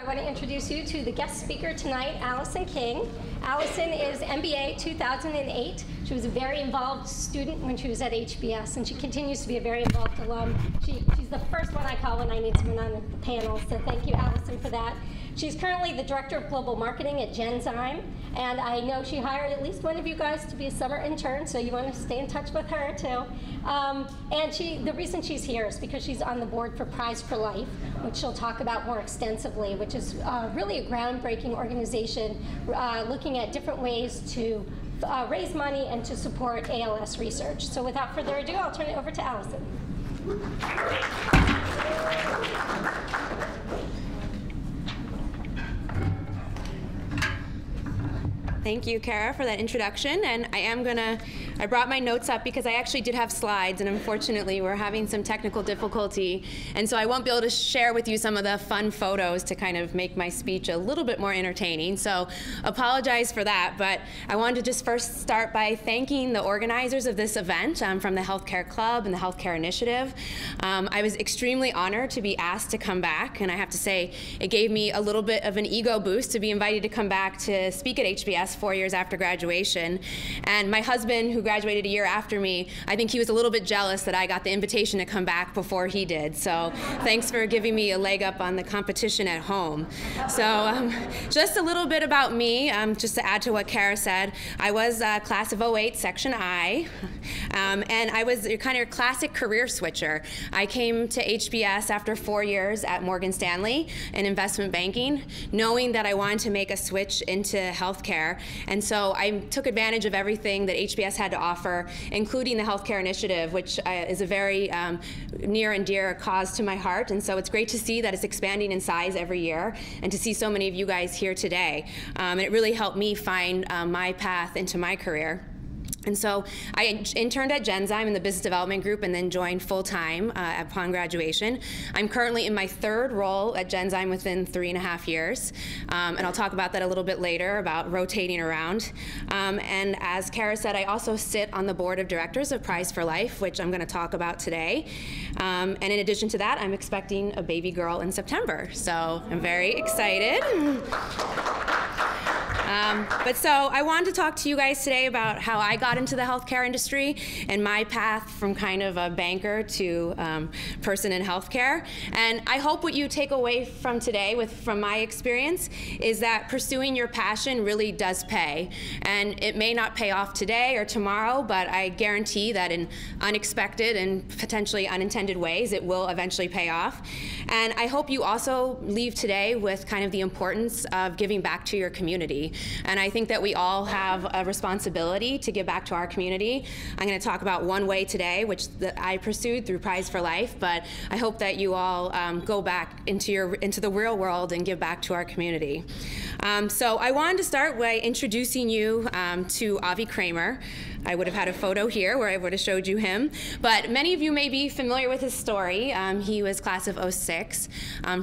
I want to introduce you to the guest speaker tonight, Allison King. Allison is MBA 2008. She was a very involved student when she was at HBS, and she continues to be a very involved alum. She's the first one I call when I need someone on the panel, so thank you, Allison, for that. She's currently the Director of Global Marketing at Genzyme, and I know she hired at least one of you guys to be a summer intern, so you want to stay in touch with her, too. And the reason she's here is because she's on the board for Prize4Life, which she'll talk about more extensively, which is really a groundbreaking organization looking at different ways to raise money and to support ALS research. So without further ado, I'll turn it over to Allison. Thank you, Kara, for that introduction. And I brought my notes up because I actually did have slides, and unfortunately we're having some technical difficulty. And so I won't be able to share with you some of the fun photos to kind of make my speech a little bit more entertaining. So apologize for that, but I wanted to just first start by thanking the organizers of this event from the Healthcare Club and the Healthcare Initiative. I was extremely honored to be asked to come back, and I have to say it gave me a little bit of an ego boost to be invited to come back to speak at HBS 4 years after graduation. And my husband, who graduated a year after me, I think he was a little bit jealous that I got the invitation to come back before he did. So thanks for giving me a leg up on the competition at home. So just a little bit about me, just to add to what Kara said. I was class of '08, section I, and I was kind of your classic career switcher. I came to HBS after 4 years at Morgan Stanley in investment banking, knowing that I wanted to make a switch into healthcare. And so I took advantage of everything that HBS had to offer, including the Healthcare Initiative, which is a very near and dear cause to my heart. And so it's great to see that it's expanding in size every year, and to see so many of you guys here today. And it really helped me find my path into my career. And so I interned at Genzyme in the business development group and then joined full-time upon graduation. I'm currently in my third role at Genzyme within 3.5 years. And I'll talk about that a little bit later, about rotating around. And as Kara said, I also sit on the board of directors of Prize4Life, which I'm going to talk about today. And in addition to that, I'm expecting a baby girl in September. So I'm very excited. But so I wanted to talk to you guys today about how I got into the healthcare industry and my path from kind of a banker to person in healthcare. And I hope what you take away from today from my experience is that pursuing your passion really does pay. And it may not pay off today or tomorrow, but I guarantee that in unexpected and potentially unintended ways, it will eventually pay off. And I hope you also leave today with kind of the importance of giving back to your community. And I think that we all have a responsibility to give back to our community. I'm going to talk about one way today, which I pursued through Prize4Life, but I hope that you all go back into the real world and give back to our community. So I wanted to start by introducing you to Avi Kramer. I would have had a photo here where I would have showed you him. But many of you may be familiar with his story. He was class of '06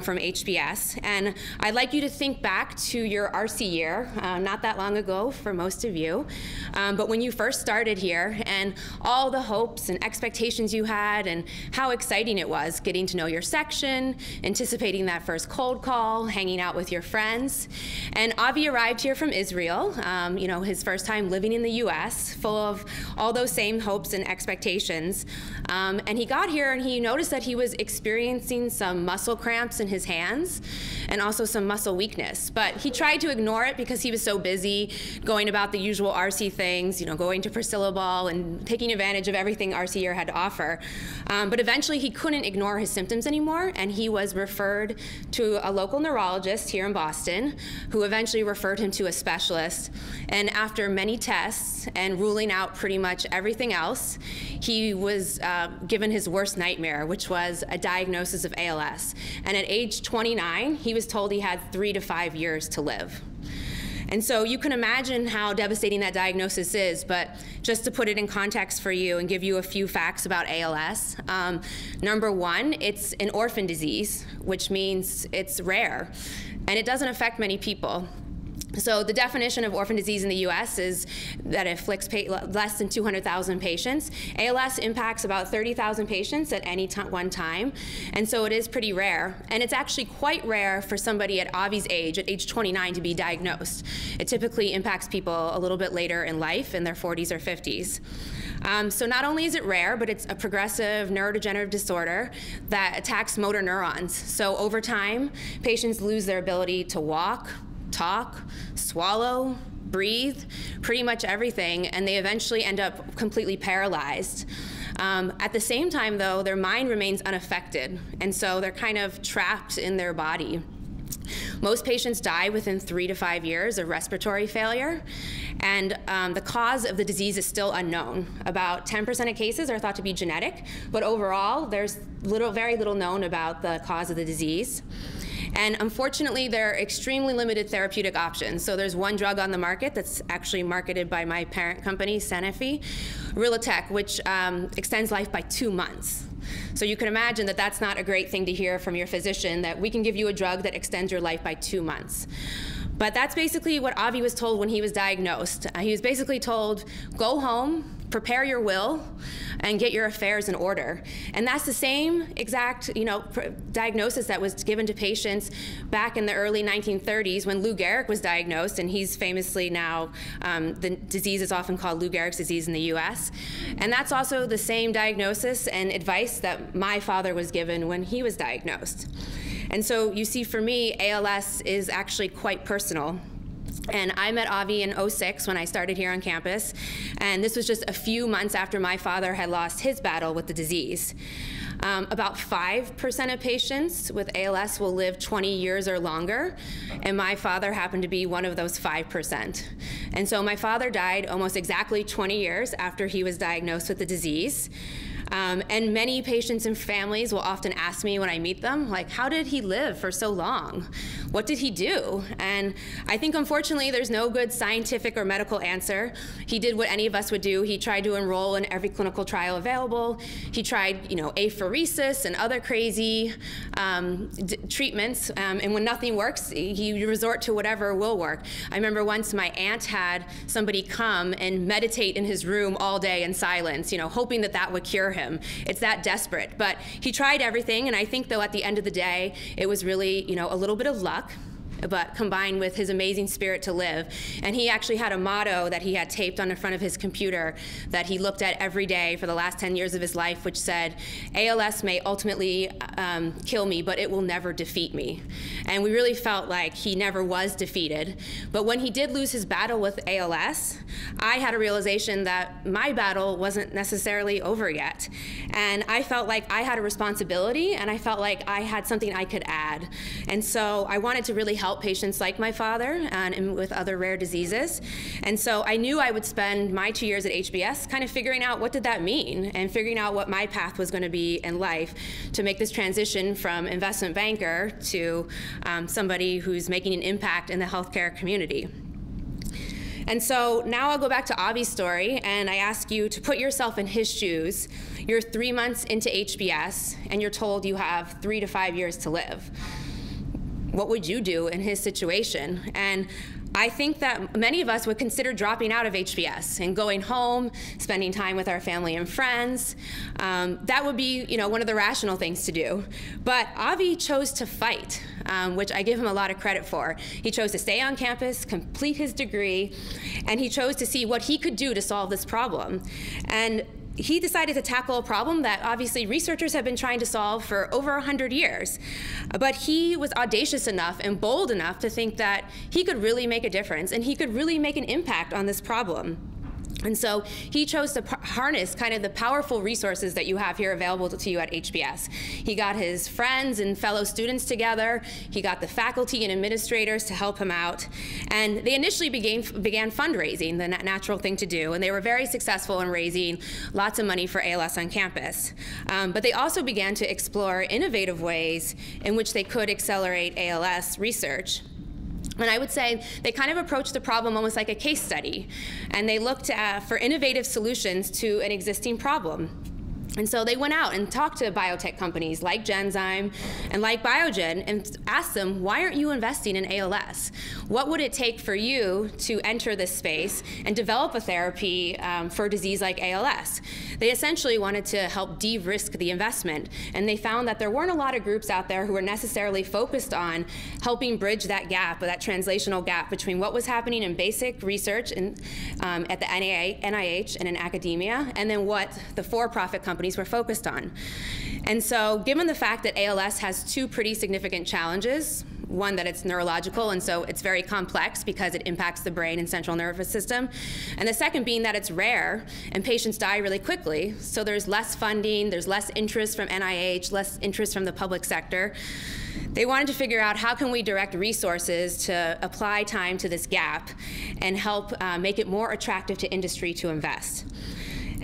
from HBS. And I'd like you to think back to your RC year, not that long ago for most of you. But when you first started here, and all the hopes and expectations you had, and how exciting it was getting to know your section, anticipating that first cold call, hanging out with your friends. And Avi arrived here from Israel, his first time living in the US, full of all those same hopes and expectations. And he got here and he noticed that he was experiencing some muscle cramps in his hands and also some muscle weakness. But he tried to ignore it because he was so busy going about the usual RC things, going to Priscilla Ball and taking advantage of everything RC year had to offer. But eventually he couldn't ignore his symptoms anymore, and he was referred to a local neurologist here in Boston, who eventually referred him to a specialist. And after many tests and ruling out pretty much everything else, he was given his worst nightmare, which was a diagnosis of ALS. And at age 29, he was told he had 3 to 5 years to live. And so you can imagine how devastating that diagnosis is, but just to put it in context for you and give you a few facts about ALS. Number one, it's an orphan disease, which means it's rare, and it doesn't affect many people. So the definition of orphan disease in the US is that it afflicts less than 200,000 patients. ALS impacts about 30,000 patients at any one time, and so it is pretty rare. And it's actually quite rare for somebody at Avi's age, at age 29, to be diagnosed. It typically impacts people a little bit later in life, in their 40s or 50s. So not only is it rare, but it's a progressive neurodegenerative disorder that attacks motor neurons. So over time, patients lose their ability to walk, talk, swallow, breathe, pretty much everything, and they eventually end up completely paralyzed. At the same time, though, their mind remains unaffected, and so they're kind of trapped in their body. Most patients die within 3 to 5 years of respiratory failure, and the cause of the disease is still unknown. About 10% of cases are thought to be genetic, but overall, there's very little known about the cause of the disease. And unfortunately, there are extremely limited therapeutic options. So there's one drug on the market that's actually marketed by my parent company, Sanofi, Rilatech, which extends life by 2 months. So you can imagine that that's not a great thing to hear from your physician, that we can give you a drug that extends your life by 2 months. But that's basically what Avi was told when he was diagnosed. He was basically told, go home, prepare your will, and get your affairs in order. And that's the same exact diagnosis that was given to patients back in the early 1930s when Lou Gehrig's was diagnosed, and he's famously now, the disease is often called Lou Gehrig's disease in the US. And that's also the same diagnosis and advice that my father was given when he was diagnosed. And so you see, for me, ALS is actually quite personal. And I met Avi in '06 when I started here on campus, and this was just a few months after my father had lost his battle with the disease. About 5% of patients with ALS will live 20 years or longer, and my father happened to be one of those 5%. And so my father died almost exactly 20 years after he was diagnosed with the disease. And many patients and families will often ask me when I meet them, like, how did he live for so long? What did he do? And I think, unfortunately, there's no good scientific or medical answer. He did what any of us would do. He tried to enroll in every clinical trial available. He tried, apheresis and other crazy treatments. And when nothing works, he resort to whatever will work. I remember once my aunt had somebody come and meditate in his room all day in silence, hoping that that would cure him. It's that desperate. But he tried everything, and I think, though, at the end of the day, it was really, a little bit of luck, but combined with his amazing spirit to live. And he actually had a motto that he had taped on the front of his computer that he looked at every day for the last 10 years of his life, which said, ALS may ultimately kill me, but it will never defeat me. And we really felt like he never was defeated. But when he did lose his battle with ALS, I had a realization that my battle wasn't necessarily over yet. And I felt like I had a responsibility, and I felt like I had something I could add. And so I wanted to really help patients like my father and with other rare diseases. And so I knew I would spend my 2 years at HBS kind of figuring out what did that mean, and figuring out what my path was going to be in life to make this transition from investment banker to somebody who's making an impact in the healthcare community. And so now I'll go back to Avi's story, and I ask you to put yourself in his shoes. You're 3 months into HBS, and you're told you have 3 to 5 years to live. What would you do in his situation? And I think that many of us would consider dropping out of HBS and going home, spending time with our family and friends. That would be, one of the rational things to do. But Avi chose to fight, which I give him a lot of credit for. He chose to stay on campus, complete his degree, and he chose to see what he could do to solve this problem. And he decided to tackle a problem that obviously researchers have been trying to solve for over 100 years. But he was audacious enough and bold enough to think that he could really make a difference, and he could really make an impact on this problem. And so he chose to harness kind of the powerful resources that you have here available to you at HBS. He got his friends and fellow students together. He got the faculty and administrators to help him out. And they initially began fundraising, the natural thing to do. And they were very successful in raising lots of money for ALS on campus. But they also began to explore innovative ways in which they could accelerate ALS research. And I would say they kind of approached the problem almost like a case study. And they looked for innovative solutions to an existing problem. And so they went out and talked to biotech companies like Genzyme and like Biogen and asked them, why aren't you investing in ALS? What would it take for you to enter this space and develop a therapy for a disease like ALS? They essentially wanted to help de-risk the investment, and they found that there weren't a lot of groups out there who were necessarily focused on helping bridge that gap, or that translational gap between what was happening in basic research at the NIH and in academia, and then what the for-profit companies were focused on. And so given the fact that ALS has two pretty significant challenges, one, that it's neurological, and so it's very complex because it impacts the brain and central nervous system, and the second being that it's rare and patients die really quickly, so there's less funding, there's less interest from NIH, less interest from the public sector. They wanted to figure out how can we direct resources to apply time to this gap and help make it more attractive to industry to invest.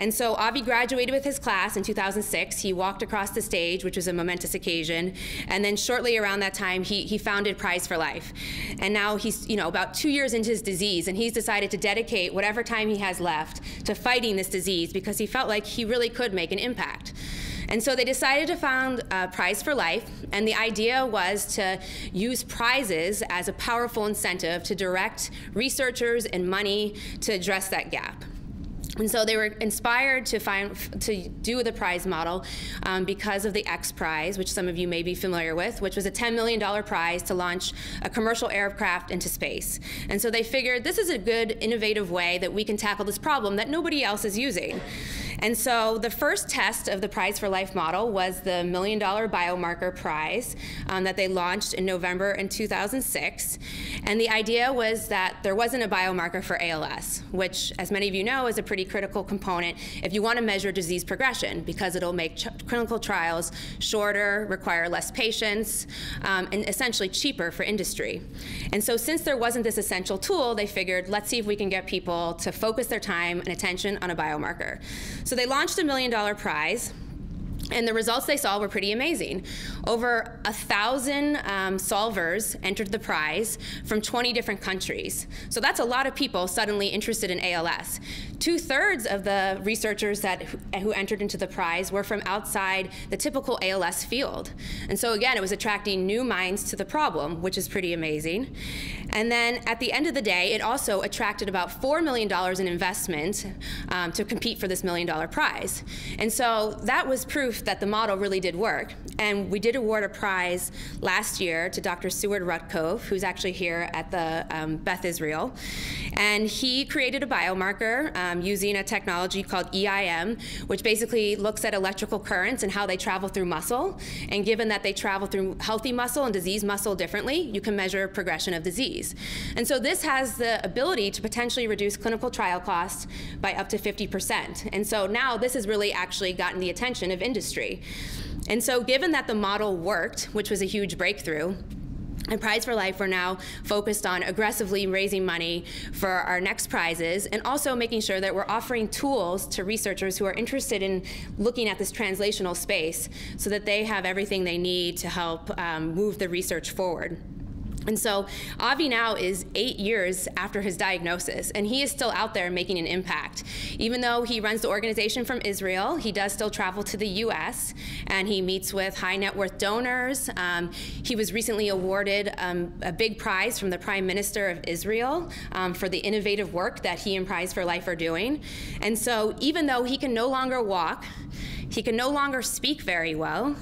And so Avi graduated with his class in 2006. He walked across the stage, which was a momentous occasion. And then shortly around that time, he founded Prize4Life. And now he's about 2 years into his disease, and he's decided to dedicate whatever time he has left to fighting this disease because he felt like he really could make an impact. And so they decided to found Prize4Life, and the idea was to use prizes as a powerful incentive to direct researchers and money to address that gap. And so they were inspired to do the prize model because of the X Prize, which some of you may be familiar with, which was a $10 million prize to launch a commercial aircraft into space. And so they figured this is a good, innovative way that we can tackle this problem that nobody else is using. And so the first test of the Prize4Life model was the $1 million biomarker prize that they launched in November in 2006. And the idea was that there wasn't a biomarker for ALS, which, as many of you know, is a pretty critical component if you want to measure disease progression, because it'll make clinical trials shorter, require less patients, and essentially cheaper for industry. And so since there wasn't this essential tool, they figured, let's see if we can get people to focus their time and attention on a biomarker. So they launched a $1 million prize, and the results they saw were pretty amazing. Over 1,000 solvers entered the prize from 20 different countries. So that's a lot of people suddenly interested in ALS. 2/3 of the researchers who entered into the prize were from outside the typical ALS field. And so again, it was attracting new minds to the problem, which is pretty amazing. And then at the end of the day, it also attracted about $4 million in investment to compete for this $1 million prize. And so that was proof that the model really did work. And we did award a prize last year to Dr. Seward Rutkov, who's actually here at the Beth Israel. And he created a biomarker using a technology called EIM, which basically looks at electrical currents and how they travel through muscle. And given that they travel through healthy muscle and diseased muscle differently, you can measure progression of disease. And so this has the ability to potentially reduce clinical trial costs by up to 50%. And so now this has really actually gotten the attention of industry. And so given that the model worked, which was a huge breakthrough, and Prize4Life, we're now focused on aggressively raising money for our next prizes, and also making sure that we're offering tools to researchers who are interested in looking at this translational space so that they have everything they need to help move the research forward. And so Avi now is 8 years after his diagnosis, and he is still out there making an impact. Even though he runs the organization from Israel, he does still travel to the US, and he meets with high net worth donors. He was recently awarded a big prize from the Prime Minister of Israel for the innovative work that he and Prize4Life are doing. And so even though he can no longer walk, he can no longer speak very well,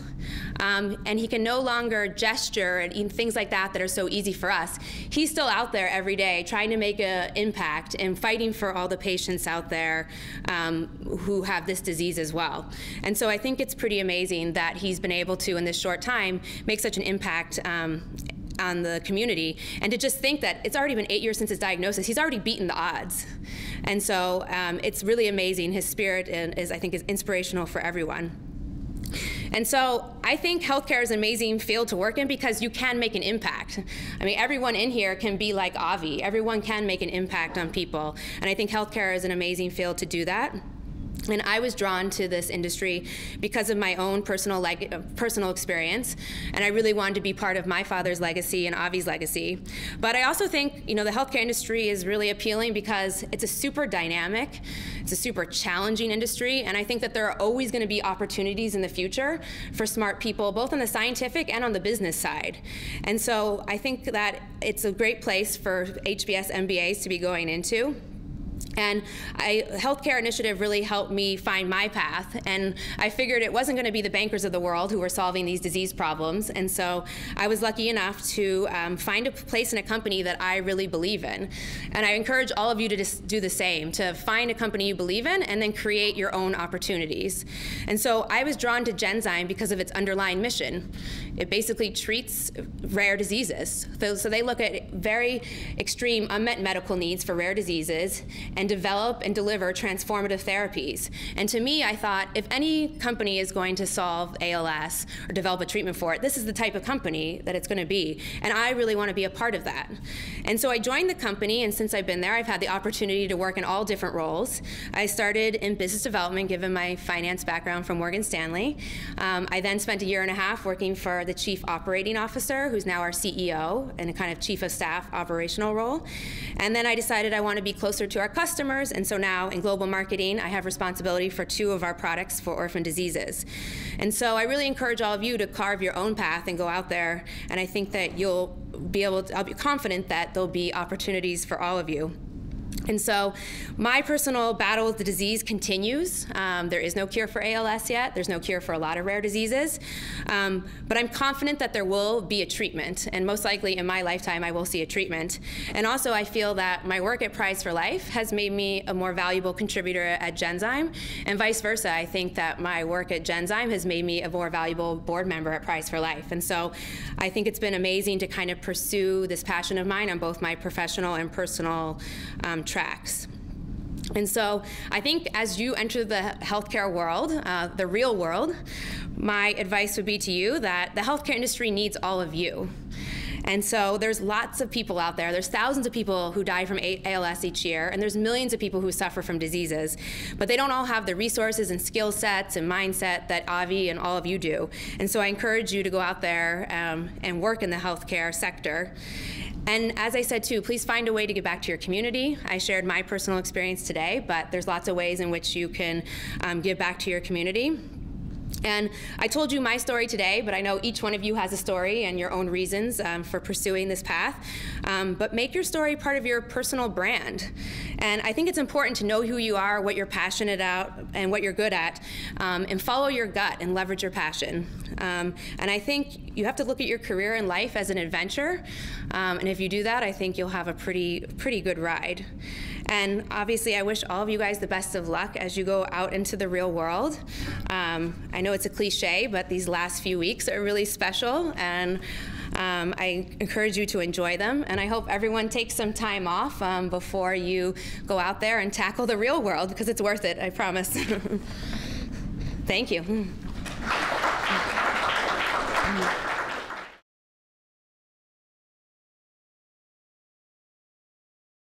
and he can no longer gesture and things like that that are so easy for us. He's still out there every day trying to make an impact and fighting for all the patients out there who have this disease as well. And so I think it's pretty amazing that he's been able to, in this short time, make such an impact on the community, and to just think that it's already been 8 years since his diagnosis. He's already beaten the odds. And so it's really amazing. His spirit is, I think, is inspirational for everyone. And so I think healthcare is an amazing field to work in because you can make an impact. I mean, everyone in here can be like Avi. Everyone can make an impact on people. And I think healthcare is an amazing field to do that. And I was drawn to this industry because of my own personal experience, and I really wanted to be part of my father's legacy and Avi's legacy. But I also think, the healthcare industry is really appealing because it's a super dynamic, it's a super challenging industry, and I think that there are always going to be opportunities in the future for smart people, both on the scientific and on the business side. And so I think that it's a great place for HBS MBAs to be going into. And healthcare initiative really helped me find my path, and I figured it wasn't going to be the bankers of the world who were solving these disease problems, and so I was lucky enough to find a place in a company that I really believe in. And I encourage all of you to just do the same, to find a company you believe in and then create your own opportunities. And so I was drawn to Genzyme because of its underlying mission. It basically treats rare diseases. So they look at very extreme unmet medical needs for rare diseases and develop and deliver transformative therapies. And to me, I thought, if any company is going to solve ALS or develop a treatment for it, this is the type of company that it's going to be. And I really want to be a part of that. And so I joined the company, and since I've been there, I've had the opportunity to work in all different roles. I started in business development, given my finance background from Morgan Stanley. I then spent 1.5 years working for the Chief Operating Officer, who's now our CEO, in a kind of Chief of Staff operational role. And then I decided I want to be closer to our customers, and so now in global marketing, I have responsibility for 2 of our products for orphan diseases. And so I really encourage all of you to carve your own path and go out there, and I think that I'll be confident that there'll be opportunities for all of you. And so my personal battle with the disease continues. There is no cure for ALS yet. There's no cure for a lot of rare diseases. But I'm confident that there will be a treatment. And most likely in my lifetime, I will see a treatment. And also, I feel that my work at Prize4Life has made me a more valuable contributor at Genzyme. And vice versa, I think that my work at Genzyme has made me a more valuable board member at Prize4Life. And so I think it's been amazing to kind of pursue this passion of mine on both my professional and personal tracks. And so I think as you enter the healthcare world, the real world, my advice would be to you that the healthcare industry needs all of you. And so there's lots of people out there. There's thousands of people who die from ALS each year, and there's millions of people who suffer from diseases. But they don't all have the resources and skill sets and mindset that Avi and all of you do. And so I encourage you to go out there and work in the healthcare sector. And as I said too, please find a way to give back to your community. I shared my personal experience today, but there's lots of ways in which you can give back to your community. And I told you my story today, but I know each one of you has a story and your own reasons for pursuing this path. But make your story part of your personal brand. And I think it's important to know who you are, what you're passionate about, and what you're good at, and follow your gut and leverage your passion. And I think you have to look at your career and life as an adventure. And if you do that, I think you'll have a pretty good ride. And obviously, I wish all of you guys the best of luck as you go out into the real world. I know it's a cliche, but these last few weeks are really special, and I encourage you to enjoy them. And I hope everyone takes some time off before you go out there and tackle the real world, because it's worth it, I promise. Thank you.